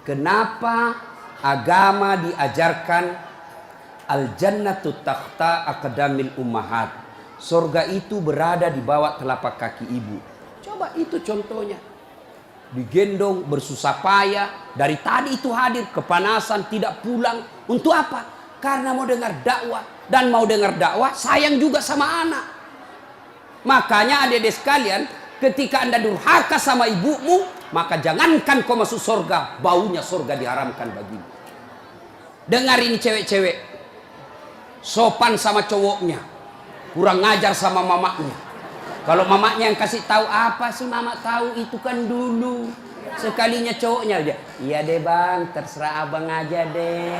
Kenapa agama diajarkan al-jannatu takhta aqdamil ummahat? Surga itu berada di bawah telapak kaki ibu. Coba itu contohnya. Digendong bersusah payah, dari tadi itu hadir, kepanasan, tidak pulang. Untuk apa? Karena mau dengar dakwah. Dan mau dengar dakwah sayang juga sama anak. Makanya adik-adik sekalian, ketika Anda durhaka sama ibumu, maka jangankan kau masuk surga, baunya surga diharamkan bagimu. Dengar ini cewek-cewek, sopan sama cowoknya, kurang ngajar sama mamaknya. Kalau mamaknya yang kasih tahu, apa sih mama tahu, itu kan dulu. Sekalinya cowoknya aja, iya deh bang, terserah abang aja deh,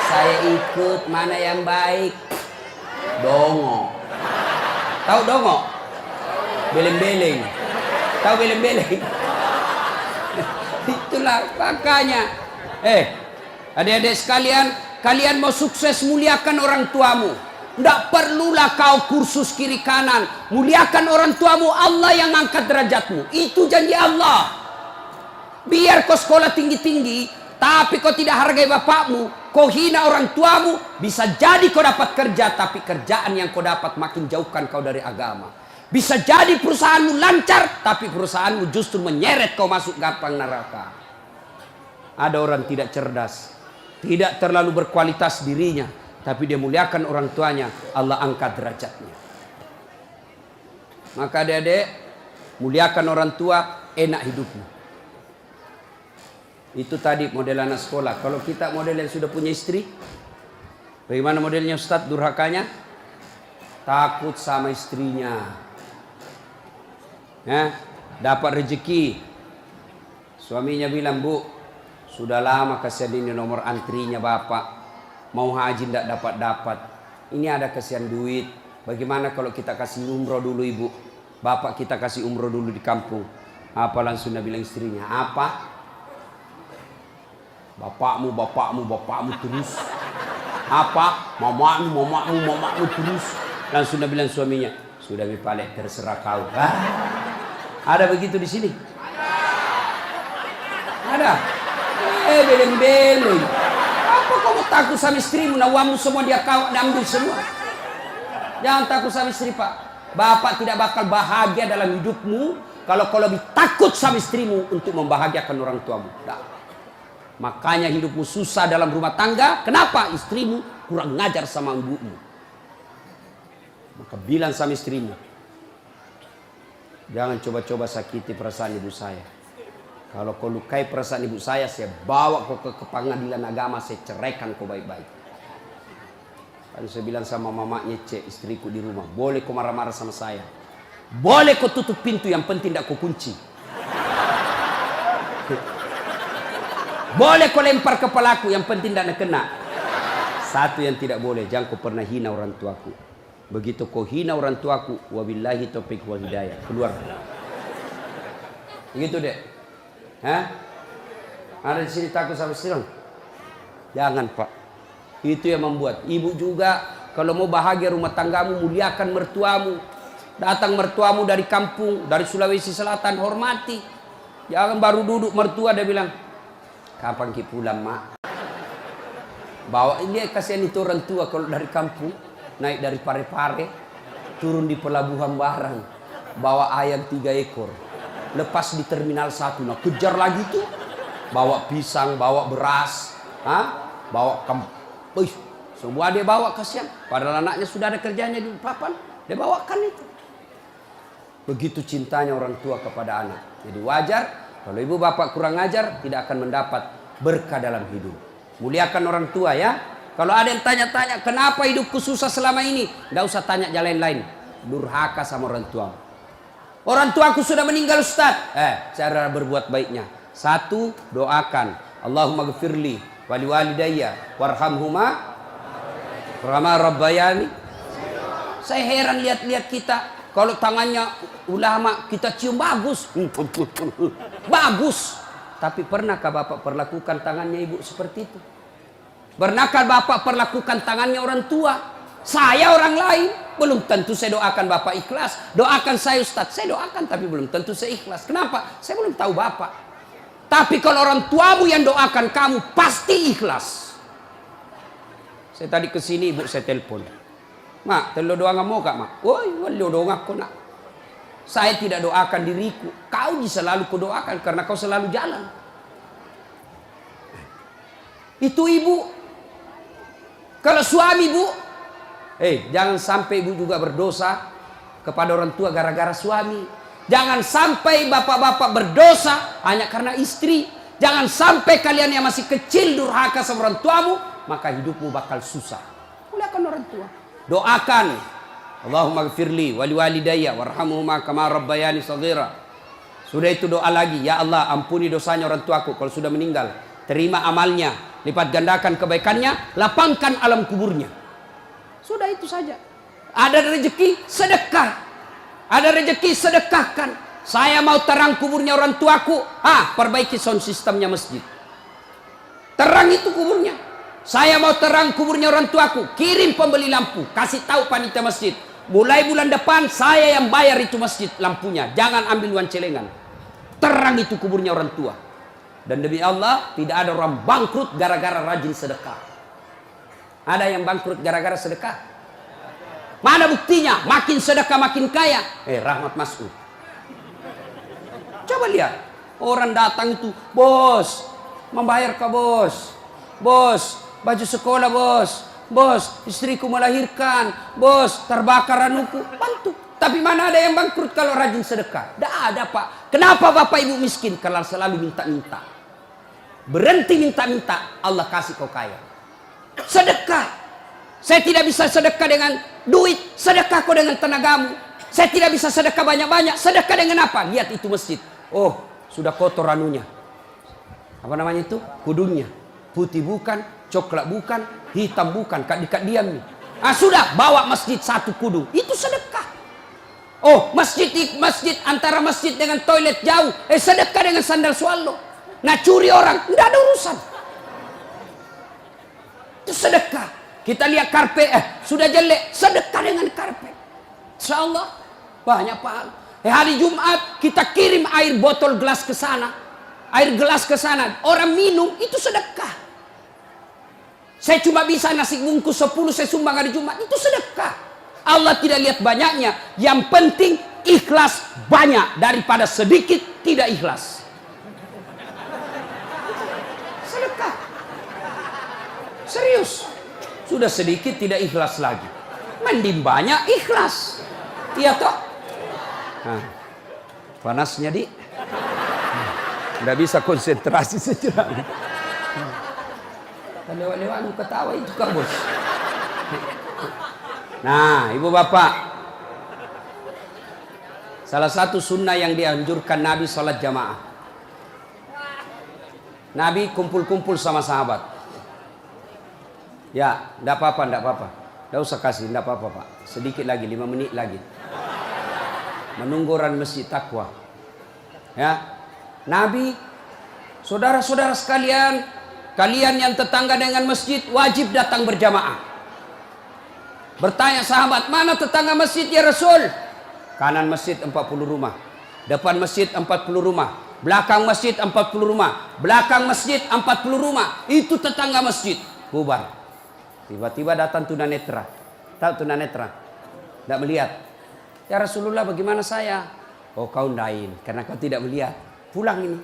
saya ikut, mana yang baik. Dongo. Tahu dongo? Beleng-beleng. Tahu beleng-beleng? Itulah makanya. Adik-adik sekalian, kalian mau sukses, muliakan orang tuamu. Tidak perlulah kau kursus kiri kanan. Muliakan orang tuamu, Allah yang angkat derajatmu. Itu janji Allah. Biar kau sekolah tinggi-tinggi, tapi kau tidak hargai bapakmu, kau hina orang tuamu, bisa jadi kau dapat kerja, tapi kerjaan yang kau dapat makin jauhkan kau dari agama. Bisa jadi perusahaanmu lancar, tapi perusahaanmu justru menyeret kau masuk gampang neraka. Ada orang tidak cerdas, tidak terlalu berkualitas dirinya, tapi dia muliakan orang tuanya, Allah angkat derajatnya. Maka adik-adik, muliakan orang tua, enak hidupmu. Itu tadi model anak sekolah. Kalau kita model yang sudah punya istri, bagaimana modelnya Ustadz durhakanya? Takut sama istrinya. Dapat rezeki, suaminya bilang, bu, sudah lama kasihan ini nomor antrinya bapak, mau haji tidak dapat. Ini ada kasihan duit, bagaimana kalau kita kasih umroh dulu ibu, bapak kita kasih umroh dulu di kampung. Apa langsung dia bilang istrinya, apa? Bapakmu terus. Apa? Mamamu terus. Langsung dia bilang suaminya, sudah mipalek, terserah kau. Ada begitu di sini? Ada. Beleng-beleng. Apa kamu takut sama istrimu? Nawamu semua dia kau ambil semua. Jangan takut sama istri, Pak. Bapak tidak bakal bahagia dalam hidupmu kalau kau lebih takut sama istrimu untuk membahagiakan orang tuamu. Nah. Makanya hidupmu susah dalam rumah tangga. Kenapa? Istrimu kurang ngajar sama ibumu. Maka bilang sama istrimu, jangan coba-coba sakiti perasaan ibu saya. Kalau kau lukai perasaan ibu saya bawa kau ke pengadilan agama, saya ceraikan kau baik-baik. Lalu saya bilang sama mamanya, istriku di rumah, boleh kau marah-marah sama saya, boleh kau tutup pintu, yang penting tidak kau kunci. Boleh kau lempar kepalaku, yang penting tidak kena. Satu yang tidak boleh, jangan kau pernah hina orang tuaku. Begitu kau hina orang tuaku, wabillahi taufiq wal hidayah, keluar. Begitu deh. Ada di sini takut sama istri? Jangan, Pak. Itu yang membuat ibu juga kalau mau bahagia rumah tanggamu, muliakan mertuamu. Datang mertuamu dari kampung, dari Sulawesi Selatan, hormati. Jangan baru duduk mertua dia bilang, kapan ki pulang, mak? Bawa ini, kasihan itu orang tua kalau dari kampung, naik dari Parepare, turun di pelabuhan barang, bawa ayam 3 ekor, lepas di terminal 1, nah kejar lagi tuh, bawa pisang, bawa beras, bawa semua dia bawa, kasihan. Padahal anaknya sudah ada kerjanya di papan, dia bawakan itu. Begitu cintanya orang tua kepada anak. Jadi wajar kalau ibu bapak kurang ajar, tidak akan mendapat berkah dalam hidup. Muliakan orang tua ya. Kalau ada yang tanya-tanya, kenapa hidupku susah selama ini? Tidak usah tanya jalan lain. Durhaka sama orang tua. Orang tuaku sudah meninggal, Ustaz. Cara berbuat baiknya. 1, doakan. Allahumma gfirli wali walidayya warhamhuma kama rabbayani. Saya heran lihat-lihat kita. Kalau tangannya ulama kita cium bagus. Bagus. Tapi pernahkah Bapak perlakukan tangannya ibu seperti itu? Pernahkah Bapak perlakukan tangannya orang tua? Saya orang lain. Belum tentu saya doakan Bapak ikhlas. Doakan saya Ustaz. Saya doakan tapi belum tentu saya ikhlas. Kenapa? Saya belum tahu Bapak. Tapi kalau orang tuamu yang doakan kamu, pasti ikhlas. Saya tadi kesini ibu saya telepon. Mak, telo doa mau kak mak? Woi, walio doa aku nak. Saya tidak doakan diriku. Kau selalu kudoakan karena kau selalu jalan. Itu ibu. Kalau suami bu, jangan sampai ibu juga berdosa kepada orang tua gara-gara suami. Jangan sampai bapak-bapak berdosa hanya karena istri. Jangan sampai kalian yang masih kecil durhaka sama orang tuamu, maka hidupmu bakal susah. Muliakan orang tua. Doakan. Allahumma gfirli wali walidayya warhamhuma kama rabbayani shaghira. Sudah itu doa lagi. Ya Allah, ampuni dosanya orang tuaku kalau sudah meninggal. Terima amalnya, lipat gandakan kebaikannya, lapangkan alam kuburnya. Sudah itu saja. Ada rezeki, sedekah. Ada rezeki, sedekahkan. Saya mau terang kuburnya orang tuaku. Perbaiki sound sistemnya masjid. Terang itu kuburnya. Saya mau terang kuburnya orang tuaku. Kirim pembeli lampu. Kasih tahu panitia masjid. Mulai bulan depan saya yang bayar itu masjid lampunya. Jangan ambil uang celengan. Terang itu kuburnya orang tua. Dan demi Allah, tidak ada orang bangkrut gara-gara rajin sedekah. Ada yang bangkrut gara-gara sedekah? Mana buktinya? Makin sedekah makin kaya. Rahmat Mas'ud. Coba lihat. Orang datang itu, bos, membayar ke bos. Bos, baju sekolah bos. Bos, istriku melahirkan. Bos, terbakar anuku. Bantu. Tapi mana ada yang bangkrut kalau rajin sedekah? Tidak ada pak. Kenapa bapak ibu miskin? Karena selalu minta-minta. Berhenti minta-minta, Allah kasih kau kaya. Sedekah. Saya tidak bisa sedekah dengan duit, sedekah kau dengan tenagamu. Saya tidak bisa sedekah banyak-banyak, sedekah dengan apa? Lihat itu masjid. Oh, sudah kotor anunya. Apa namanya itu? Kudungnya. Putih bukan, coklat bukan, hitam bukan, kak diam nih. Sudah, bawa masjid satu kudung. Itu sedekah. Oh, masjid antara masjid dengan toilet jauh. Sedekah dengan sandal swallow. Nah, curi orang, enggak ada urusan. Itu sedekah. Kita lihat karpet, sudah jelek, sedekah dengan karpet. Insyaallah banyak pahala. Hari Jumat kita kirim air botol gelas ke sana. Air gelas ke sana, orang minum itu sedekah. Saya cuma bisa nasi bungkus 10 saya sumbang hari Jumat, itu sedekah. Allah tidak lihat banyaknya, yang penting ikhlas banyak daripada sedikit tidak ikhlas. Sedekah. Serius. Sudah sedikit tidak ikhlas lagi. Mending banyak ikhlas. Iya toh? Panasnya di. Nggak bisa konsentrasi sejenak. Lewat-lewat ketawa itu kak bos. Nah ibu bapak. Salah satu sunnah yang dianjurkan Nabi sholat jamaah. Nabi kumpul-kumpul sama sahabat. Ya, enggak apa-apa. Enggak usah kasih, enggak apa-apa, Pak. Sedikit lagi, 5 menit lagi. Menunggu orang masjid takwa. Ya. Nabi, saudara-saudara sekalian, kalian yang tetangga dengan masjid wajib datang berjamaah. Bertanya sahabat, mana tetangga masjid ya Rasul? Kanan masjid 40 rumah. Depan masjid 40 rumah. Belakang masjid 40 rumah. Belakang masjid 40 rumah. Itu tetangga masjid. Bubar. Tiba-tiba datang tunanetra. Tahu tunanetra? Tidak melihat. Ya Rasulullah bagaimana saya? Oh kau ndain karena kau tidak melihat. Pulang ini.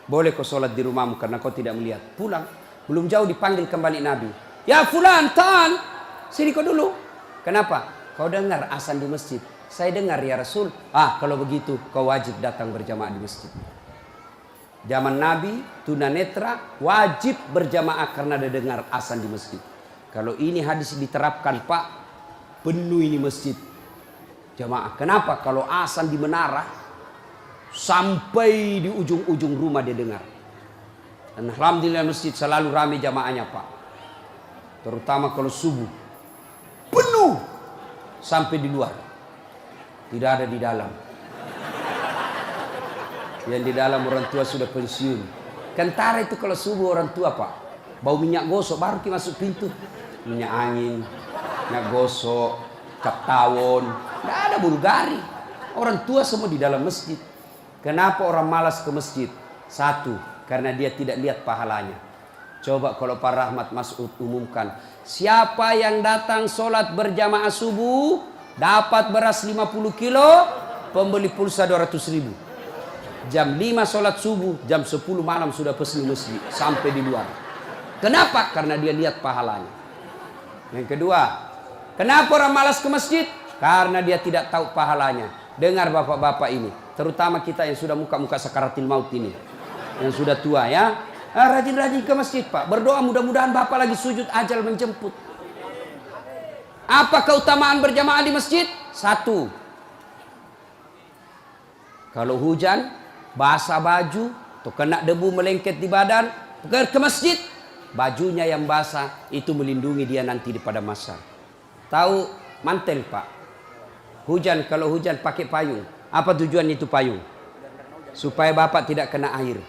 Boleh kau sholat di rumahmu karena kau tidak melihat. Pulang. Belum jauh dipanggil kembali Nabi. Ya fulan, tan. Sini kau dulu. Kenapa? Kau dengar azan di masjid. Saya dengar ya Rasul. Kalau begitu kau wajib datang berjamaah di masjid. Zaman Nabi, tunanetra wajib berjamaah karena dia dengar azan di masjid. Kalau ini hadis diterapkan Pak, penuh ini masjid jamaah. Kenapa? Kalau azan di menara sampai di ujung-ujung rumah dia dengar. Dan alhamdulillah masjid selalu ramai jamaahnya Pak. Terutama kalau subuh. Penuh sampai di luar. Tidak ada di dalam. Yang di dalam orang tua sudah pensiun. Kentara itu kalau subuh orang tua Pak. Bau minyak gosok baru kita masuk pintu. Minyak angin, minyak gosok, cap tawon. Tidak ada Bulgari. Orang tua semua di dalam masjid. Kenapa orang malas ke masjid? Satu, karena dia tidak lihat pahalanya. Coba kalau Pak Rahmat Mas'ud umumkan, siapa yang datang sholat berjamaah subuh dapat beras 50 kilo, pembeli pulsa 200.000. Jam 5 sholat subuh, jam 10 malam sudah pesan masjid sampai di luar. Kenapa? Karena dia lihat pahalanya. Yang kedua, kenapa orang malas ke masjid? Karena dia tidak tahu pahalanya. Dengar bapak-bapak ini, terutama kita yang sudah muka-muka sakaratil maut ini, yang sudah tua ya. Rajin-rajin ke masjid Pak. Berdoa mudah-mudahan Bapak lagi sujud ajal menjemput. Apa keutamaan berjamaah di masjid? Satu, kalau hujan, basah baju, atau kena debu melengket di badan, ke masjid, bajunya yang basah itu melindungi dia nanti di pada masa. Tahu mantel Pak? Hujan, kalau hujan pakai payung. Apa tujuan itu payung? Supaya Bapak tidak kena air.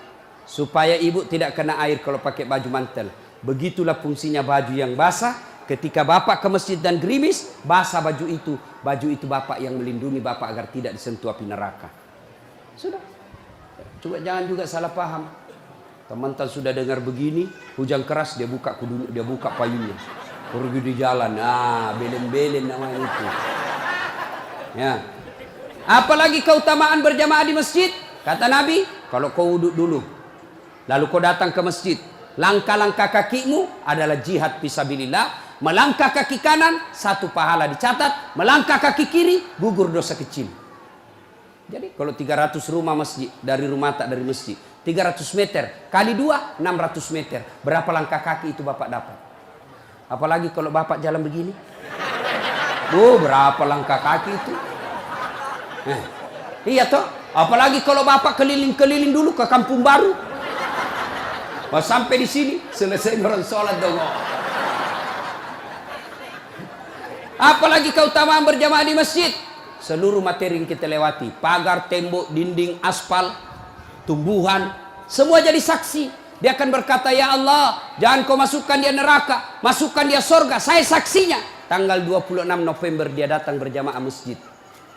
Supaya ibu tidak kena air kalau pakai baju mantel. Begitulah fungsinya baju yang basah. Ketika Bapak ke masjid dan gerimis, basah baju itu Bapak yang melindungi Bapak agar tidak disentuh api neraka. Sudah. Coba jangan juga salah paham. Teman-teman sudah dengar begini, hujan keras dia buka payungnya. Pergi di jalan, belen-belen namanya itu. Ya. Apalagi keutamaan berjamaah di masjid? Kata Nabi, kalau kau duduk dulu, lalu kau datang ke masjid, langkah-langkah kakimu adalah jihad fisabilillah. Melangkah kaki kanan, 1 pahala dicatat. Melangkah kaki kiri, gugur dosa kecil. Jadi kalau 300 rumah masjid, dari rumah tak dari masjid, 300 meter, kali 2, 600 meter. Berapa langkah kaki itu Bapak dapat? Apalagi kalau Bapak jalan begini. Berapa langkah kaki itu? Iya toh? Apalagi kalau Bapak keliling-keliling dulu ke kampung baru. Sampai di sini selesai orang sholat dong. Apalagi keutamaan berjamaah di masjid. Seluruh materi yang kita lewati, pagar, tembok, dinding, aspal, tumbuhan, semua jadi saksi. Dia akan berkata, ya Allah, jangan kau masukkan dia neraka, masukkan dia surga. Saya saksinya. Tanggal 26 November dia datang berjamaah masjid.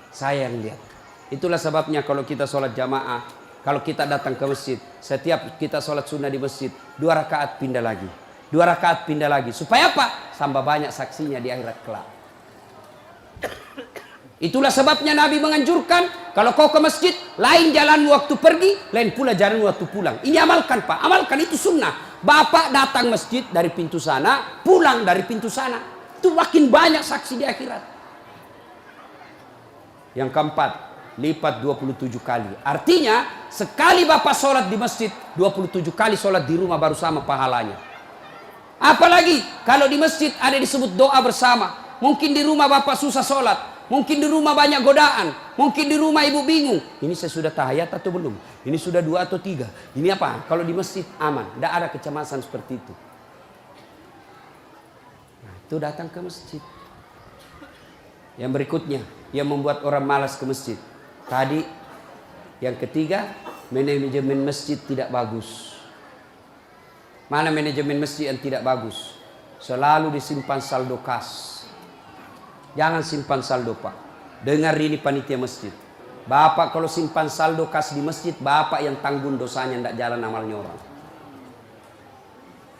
Saya yang lihat. Itulah sebabnya kalau kita sholat jamaah, kalau kita datang ke masjid, setiap kita sholat sunnah di masjid, 2 rakaat pindah lagi. 2 rakaat pindah lagi. Supaya apa? Tambah banyak saksinya di akhirat kelak. Itulah sebabnya Nabi menganjurkan, kalau kau ke masjid, lain jalan waktu pergi, lain pula jalan waktu pulang. Ini amalkan Pak, amalkan, itu sunnah. Bapak datang masjid dari pintu sana, pulang dari pintu sana. Itu makin banyak saksi di akhirat. Yang keempat, lipat 27 kali. Artinya, sekali Bapak sholat di masjid, 27 kali sholat di rumah baru sama pahalanya. Apalagi, kalau di masjid ada disebut doa bersama. Mungkin di rumah Bapak susah sholat. Mungkin di rumah banyak godaan. Mungkin di rumah ibu bingung. Ini saya sudah tahiyat atau belum? Ini sudah 2 atau 3? Ini apa? Kalau di masjid aman. Tidak ada kecemasan seperti itu. Nah, itu datang ke masjid. Yang berikutnya, yang membuat orang malas ke masjid. Tadi, yang ketiga, manajemen masjid tidak bagus. Mana manajemen masjid yang tidak bagus? Selalu disimpan saldo kas. Jangan simpan saldo Pak. Dengar ini panitia masjid. Bapak kalau simpan saldo kas di masjid, Bapak yang tanggung dosanya, tidak jalan amalnya orang.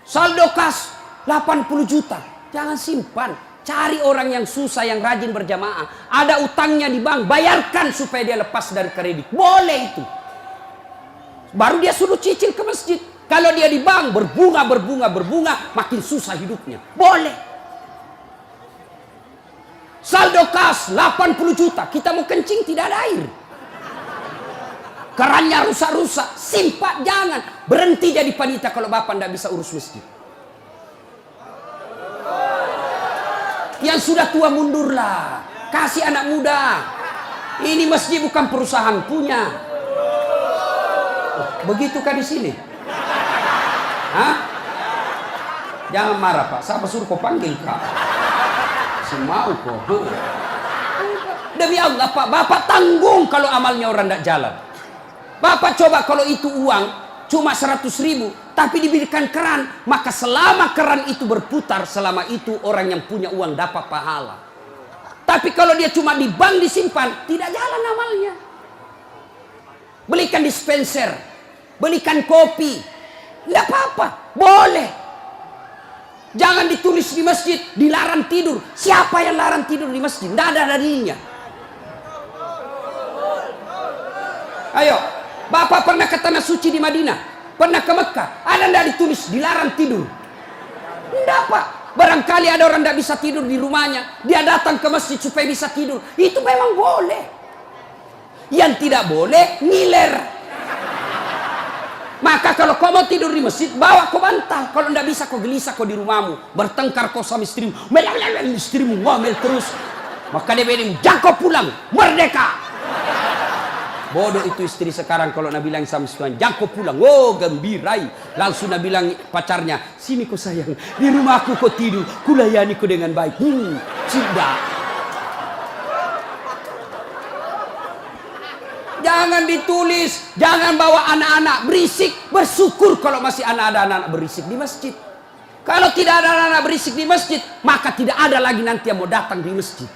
Saldo kas 80 juta. Jangan simpan. Cari orang yang susah, yang rajin berjamaah. Ada utangnya di bank, bayarkan supaya dia lepas dari kredit. Boleh itu. Baru dia suruh cicil ke masjid. Kalau dia di bank berbunga, makin susah hidupnya. Boleh. Saldo kas 80 juta. Kita mau kencing tidak ada air. Kerannya rusak-rusak. Simpan, jangan. Berhenti jadi panitia kalau Bapak tidak bisa urus masjid. Yang sudah tua mundurlah. Kasih anak muda. Ini masjid bukan perusahaan punya. Begitukah di sini? Hah? Jangan marah Pak. Siapa suruh kau panggil Kak? Mau kok. Demi Allah Pak, Bapak tanggung kalau amalnya orang tidak jalan. Bapak coba kalau itu uang cuma 100.000, tapi diberikan keran, maka selama keran itu berputar, selama itu orang yang punya uang dapat pahala. Tapi kalau dia cuma di bank disimpan, tidak jalan amalnya. Belikan dispenser, belikan kopi. Tidak apa-apa, boleh. Jangan ditulis di masjid, dilarang tidur. Siapa yang larang tidur di masjid? Tidak ada dalilnya. Ayo, Bapak pernah ke Tanah Suci di Madinah? Pernah ke Mekah? Ada tidak ditulis dilarang tidur? Tidak, Pak. Barangkali ada orang tidak bisa tidur di rumahnya, dia datang ke masjid supaya bisa tidur. Itu memang boleh. Yang tidak boleh, ngiler. Maka kalau kau mau tidur di masjid, bawa kau bantal. Kalau tidak bisa, kau gelisah kau di rumahmu. Bertengkar kau sama istrimu. Istrimu ngomel terus. Maka dia bilang, jangan kau pulang. Merdeka. Bodoh itu istri sekarang kalau Nabi bilang sama suami, jangan kau pulang. Oh, gembirai. Langsung Nabi bilang pacarnya, sini kau sayang. Di rumahku kau tidur. Kulayani kau dengan baik. Sudah. Jangan ditulis, jangan bawa anak-anak berisik. Bersyukur kalau masih ada anak-anak berisik di masjid. Kalau tidak ada anak-anak berisik di masjid, maka tidak ada lagi nanti yang mau datang di masjid.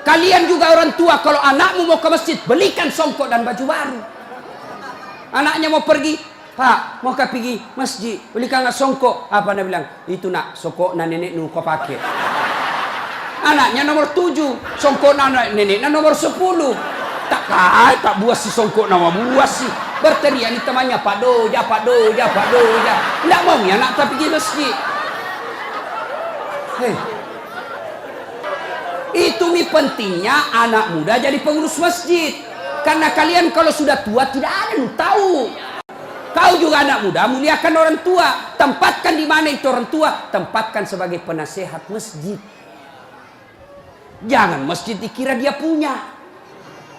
Kalian juga orang tua, kalau anakmu mau ke masjid, belikan songkok dan baju baru. Anaknya mau pergi, Pak, mau pergi masjid, belikan songkok. Apa dia bilang? Itu nak, songkok na nenek nu kau pakai. Anaknya nomor 7, songkok na nenek na nomor 10. Tak buas si songkok nama buas si. Berteriak ni temannya, Pak Doja, Pak Doja, Pak Doja. Tidak mau ya nak tak pergi masjid. Hei. Itu pentingnya anak muda jadi pengurus masjid. Karena kalian kalau sudah tua tidak ada yang tahu. Kau juga anak muda, muliakan orang tua. Tempatkan di mana itu orang tua? Tempatkan sebagai penasehat masjid. Jangan masjid dikira dia punya.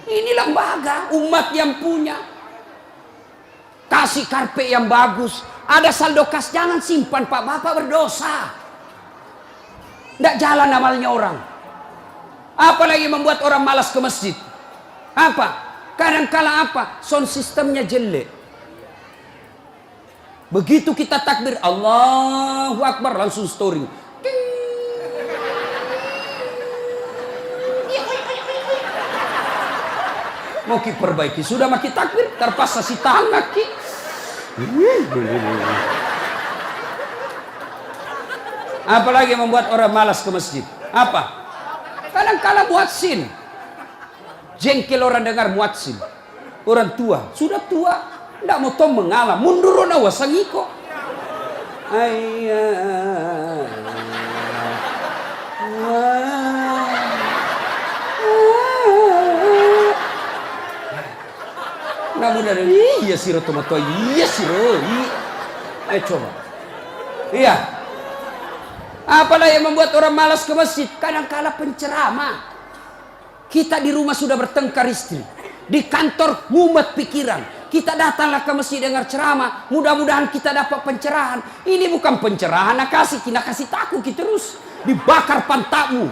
Ini lembaga umat yang punya. Kasih karpet yang bagus. Ada saldo kas, jangan simpan Pak, Bapak berdosa. Tidak jalan amalnya orang. Apalagi membuat orang malas ke masjid. Apa? Kadang-kala apa? Sound sistemnya jelek. Begitu kita takbir, Allahu Akbar, langsung story. Mau kita perbaiki, sudah makin takbir, terpaksa si tangan ki. Apalagi membuat orang malas ke masjid. Apa? Kadang-kala muadzin. Jengkel orang dengar muadzin. Orang tua, sudah tua, tidak mau tom mengalah, mundur na wasangiko. Ayah. Namun dari iya siro tomato, iya siro. Ayo coba. Iya. Apalah yang membuat orang malas ke masjid? Kadang-kala penceramah. Kita di rumah sudah bertengkar istri. Di kantor mumet pikiran. Kita datanglah ke masjid dengar ceramah. Mudah-mudahan kita dapat pencerahan. Ini bukan pencerahan, nak kasih takut kita terus. Dibakar pantatmu.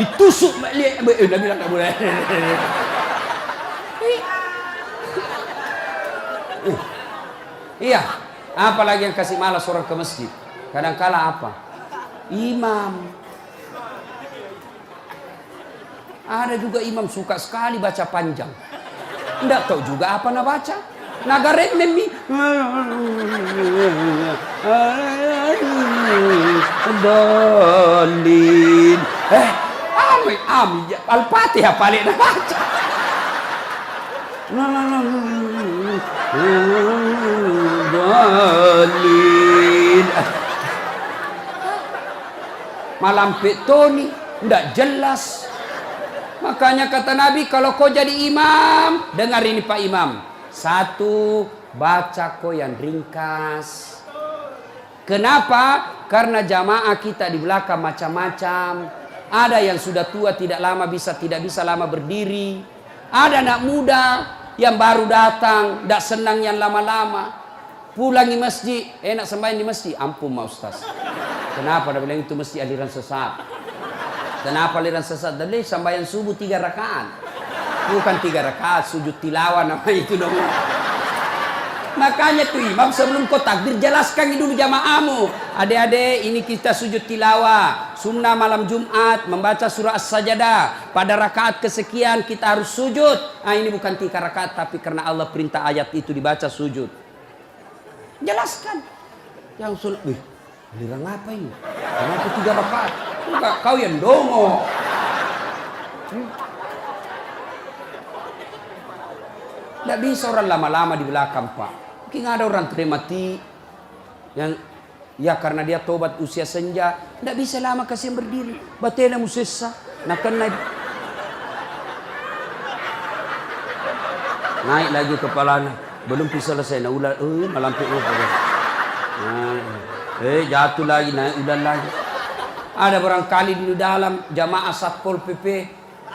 Ditusuk. Dia bilang tak boleh. Iya. Apalagi yang kasih malas orang ke masjid. Kadang-kala apa? Imam. Ada juga imam suka sekali baca panjang. Tidak tahu juga apa nak baca. Nagarek nemi. Dalin. Al-Fatihah paling nak baca. Dalin. Malam petoni tidak jelas. Makanya kata Nabi, kalau kau jadi imam, dengar ini Pak Imam. 1, baca kau yang ringkas. Kenapa? Karena jamaah kita di belakang macam-macam. Ada yang sudah tua tidak bisa lama berdiri. Ada anak muda yang baru datang, tidak senang yang lama-lama. Pulang di masjid, enak sembahyang di masjid. Ampun Pak Ustaz. Kenapa? Dia bilang itu masjid aliran sesat. Kenapa aliran sesat? Dari sembahyang subuh 3 rakaat. Bukan 3 rakaat, sujud tilawah nama itu dong. Makanya tuh imam sebelum kau takbir jelaskan dulu jamaahmu. Adik-adik, ini kita sujud tilawah. Sunnah malam Jumat membaca surah As-Sajadah. Pada rakaat kesekian kita harus sujud. Nah, ini bukan 3 rakaat, tapi karena Allah perintah ayat itu dibaca sujud. Jelaskan. Yang sunnah, wih, giliran apa ini? Kenapa 3 rakaat? Enggak, kau yang dongo. Tidak bisa orang lama-lama di belakang, Pak. Mungkin ada orang mati yang ya karena dia tobat usia senja, tidak bisa lama kasih berdiri. Batena musessa, nak naik lagi kepalanya, belum bisa selesai. Nah ulah, malampir jatuh lagi, naik udah lagi. Ada barangkali di dalam jamaah Satpol PP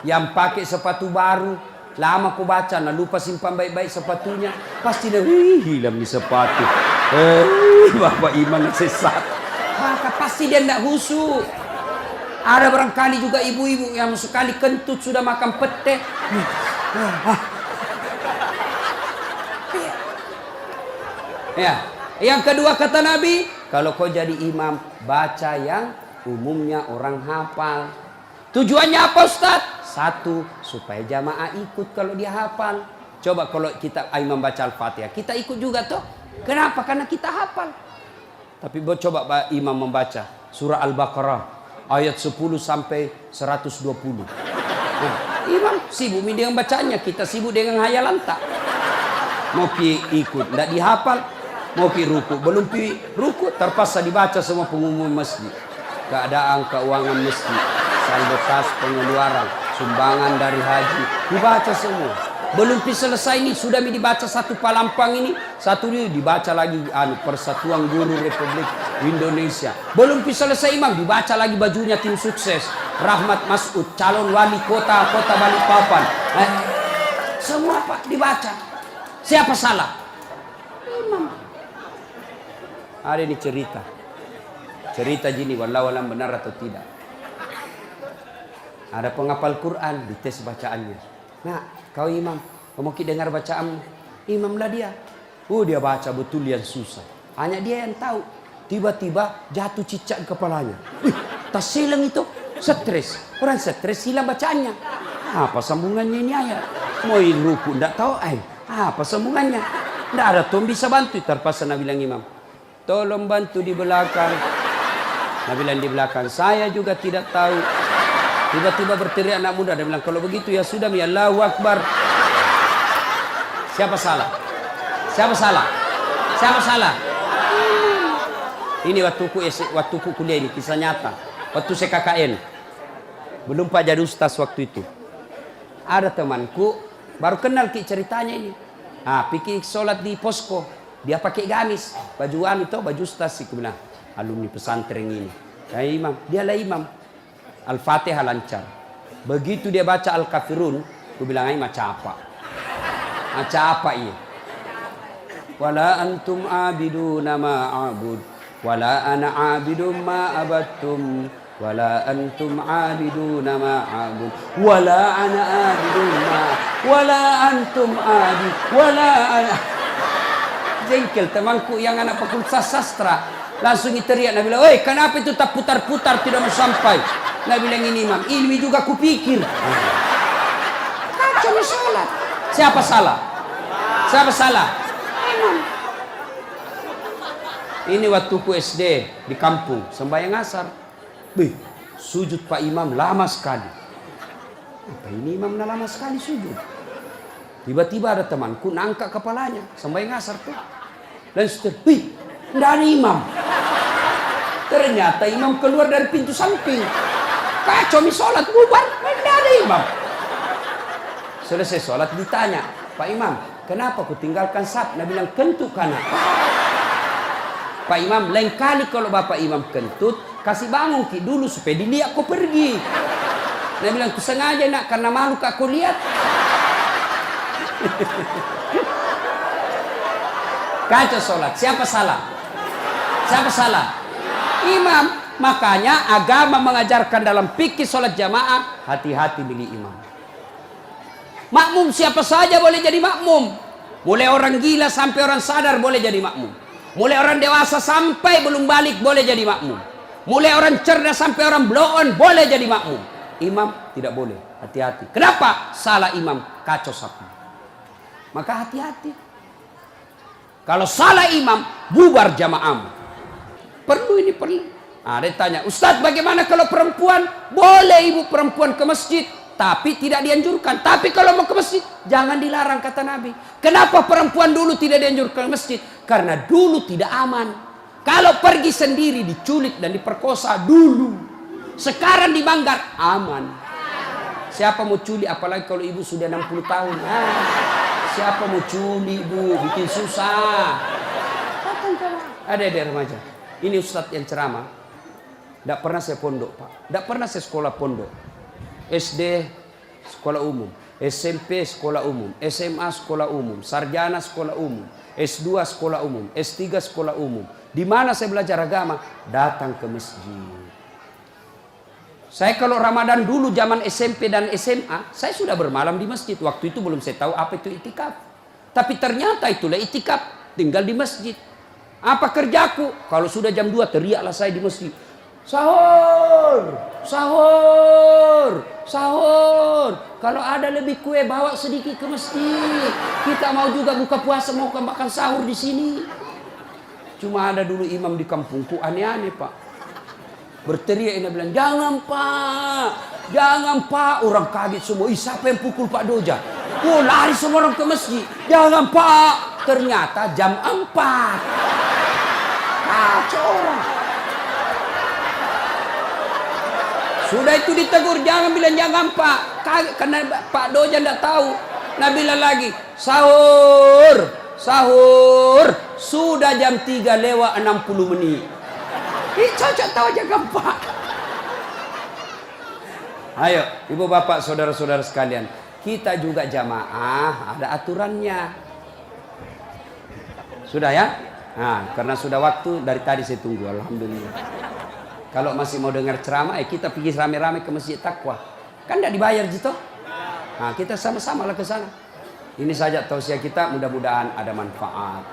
yang pakai sepatu baru, lama ku baca, nah lupa simpan baik-baik sepatunya, pasti dia hilang di sepatu. Bapak imam sesat, maka pasti dia tidak khusyuk. Ada barangkali juga ibu-ibu yang sekali kentut sudah makan pete. Ya, yang kedua kata Nabi, kalau kau jadi imam, baca yang umumnya orang hafal. Tujuannya apa, Ustaz? 1, supaya jamaah ikut kalau dia hafal. Coba kalau kita imam baca Al-Fatihah, kita ikut juga toh. Kenapa? Karena kita hafal. Tapi coba imam membaca surah Al-Baqarah ayat 10 sampai 120. Nah, imam sibuk dengan bacanya, kita sibuk dengan hayalan tak. Mau ikut, tidak dihafal. Mau ruku, belum ruku, terpaksa dibaca semua pengumuman masjid. Keadaan keuangan masjid, saldo kas pengeluaran, sumbangan dari haji, dibaca semua. Belum selesai ini, sudah dibaca satu palampang ini, satu ini dibaca lagi Persatuan Guru Republik Indonesia. Belum selesai imam, dibaca lagi bajunya tim sukses. Rahmat Masud, calon wali kota Balikpapan. Semua Pak dibaca. Siapa salah? Imam. Ada ini cerita gini, wallahu alam benar atau tidak. Ada penghafal Quran, dites bacaannya. Nah, kau imam, kau mau dengar bacaan imam lah dia. Dia baca betul yang susah. Hanya dia yang tahu. Tiba-tiba jatuh cicak di kepalanya. Tas silang itu, stres. Orang stres hilang bacaannya. Apa sambungannya ini ayat? Mau ruku, tidak tahu. Apa sambungannya? Tidak ada tuh bisa bantu. Terpaksa Nabi bilang imam, tolong bantu di belakang. Nabi bilang di belakang, saya juga tidak tahu. Tiba-tiba berteriak anak muda. Dia bilang, kalau begitu ya sudah, ya Allahu Akbar. Siapa salah? Siapa salah? Siapa salah? Ini waktuku kuliah ini, kisah nyata. Waktu saya KKN. Belum Pak jadi ustaz waktu itu. Ada temanku, baru kenal ceritanya ini. Pikir sholat di posko. Dia pakai gamis. Baju baju ustaz sih. Kemudian, alumni pesantren ini. Imam, dialah imam. Al-Fatihah lancar. Begitu dia baca Al-Kafirun, aku bilang macam apa? Macam apa ini? Wala antum abiduna ma a'bud, wala ana abidum ma abattum, wala antum abiduna ma a'bud, wala ana abidum ma, wala antum abid, wala ana. Jengkel temanku yang anak fakultas sastra. Langsung teriak, Nabi bilang, kenapa itu tak putar-putar tidak mau sampai? Nabi bilang ini imam, ilmi juga kupikir. Kacau salat. Siapa salah? Siapa salah? Imam. Ini waktuku SD di kampung, sembahyang asar. Sujud Pak Imam lama sekali. Apa ini imam lama sekali sujud? Tiba-tiba ada temanku nangkat kepalanya, sembahyang asar tuh. Dan tidak ada imam. Ternyata imam keluar dari pintu samping. Kacau sholat bubar, tidak ada imam. Selesai sholat ditanya, Pak Imam, kenapa aku tinggalkan saf? Nabi bilang, kentut kanan. Pak Imam, lain kali kalau Bapak Imam kentut, kasih bangun dulu supaya dilihat kau pergi. Nabi bilang, aku sengaja nak, karena malu aku lihat. Kacau sholat, siapa salah? Siapa salah? Imam. Makanya agama mengajarkan dalam fikih sholat jamaah, hati-hati milih imam. Makmum siapa saja boleh jadi makmum. Mulai orang gila sampai orang sadar boleh jadi makmum. Mulai orang dewasa sampai belum balik boleh jadi makmum. Mulai orang cerdas sampai orang blow on boleh jadi makmum. Imam tidak boleh. Hati-hati. Kenapa? Salah imam kacau sapi. Maka hati-hati. Kalau salah imam bubar jamaahmu. Perlu ini perlu. Dia tanya, Ustadz bagaimana kalau perempuan? Boleh ibu perempuan ke masjid, tapi tidak dianjurkan. Tapi kalau mau ke masjid, jangan dilarang kata Nabi. Kenapa perempuan dulu tidak dianjurkan ke masjid? Karena dulu tidak aman. Kalau pergi sendiri diculik dan diperkosa dulu. Sekarang di Manggar aman. Siapa mau culik apalagi kalau ibu sudah 60 tahun. Siapa mau culik bu? Bikin susah. Ada remaja. Ini ustadz yang ceramah. Tidak pernah saya pondok pak. Tidak pernah saya sekolah pondok. SD sekolah umum, SMP sekolah umum, SMA sekolah umum, sarjana sekolah umum, S2 sekolah umum, S3 sekolah umum. Di mana saya belajar agama? Datang ke masjid. Saya kalau Ramadan dulu zaman SMP dan SMA, saya sudah bermalam di masjid. Waktu itu belum saya tahu apa itu itikaf. Tapi ternyata itulah itikaf, tinggal di masjid. Apa kerjaku? Kalau sudah jam 2 teriaklah saya di masjid. Sahur, sahur, sahur. Kalau ada lebih kue bawa sedikit ke masjid. Kita mau juga buka puasa mau makan sahur di sini. Cuma ada dulu imam di kampungku aneh-aneh pak. Berteriak ini bilang jangan pak, orang kaget semua. Siapa yang pukul Pak Doja? Lari semua orang ke masjid. Jangan pak. Ternyata jam 4. Kacau orang. Sudah itu ditegur, jangan bilang jangan pak. Karena Pak Doja tidak tahu. Nah bilang lagi, sahur, sahur. Sudah jam 3 lewat 60 menit. Cocok tahu aja gampang. Ayo, ibu bapak, saudara-saudara sekalian. Kita juga jamaah, ada aturannya. Sudah ya? Nah, karena sudah waktu, dari tadi saya tunggu, alhamdulillah. Kalau masih mau dengar ceramah, kita pergi rame-rame ke Masjid Taqwa. Kan tidak dibayar gitu. Nah, kita sama-sama lah ke sana. Ini saja tausiah kita, mudah-mudahan ada manfaat.